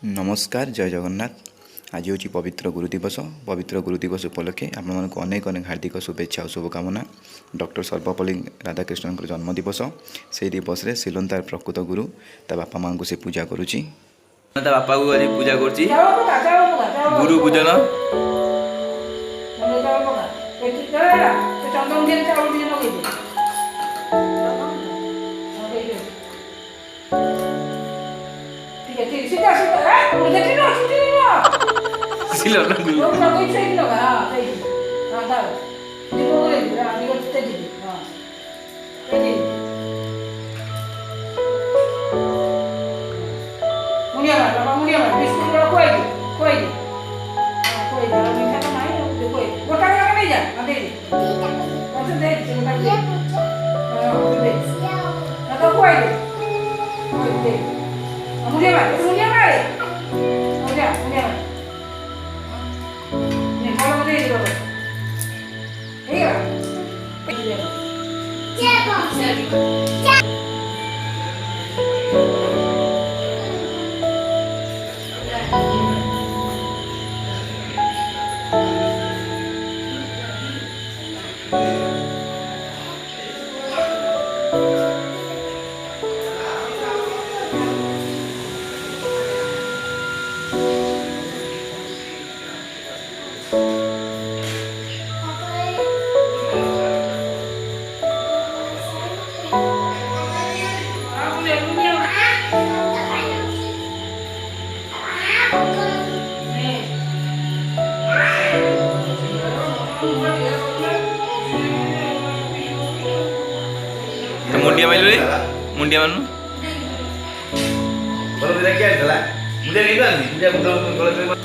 नमस्कार जय जगन्नाथ। आज हूँ पवित्र गुरु दिवस। पवित्र गुरु दिवस उपलक्षे आपको अनेक अनेक हार्दिक शुभेच्छा और शुभकामना। डॉक्टर सर्वपल्ली राधाकृष्णन जन्मदिवस से दिवस में सिलन तार प्रकृत गुरु ता बापा माँ को से पूजा करुच्ची। बापा को आज पूजा करुच्ची गुरु पूजन Silan मुंडिया माइल मुंडिया मानु बोलो बिदा क्या चला मुंडिया नहीं था मुंडिया बोलो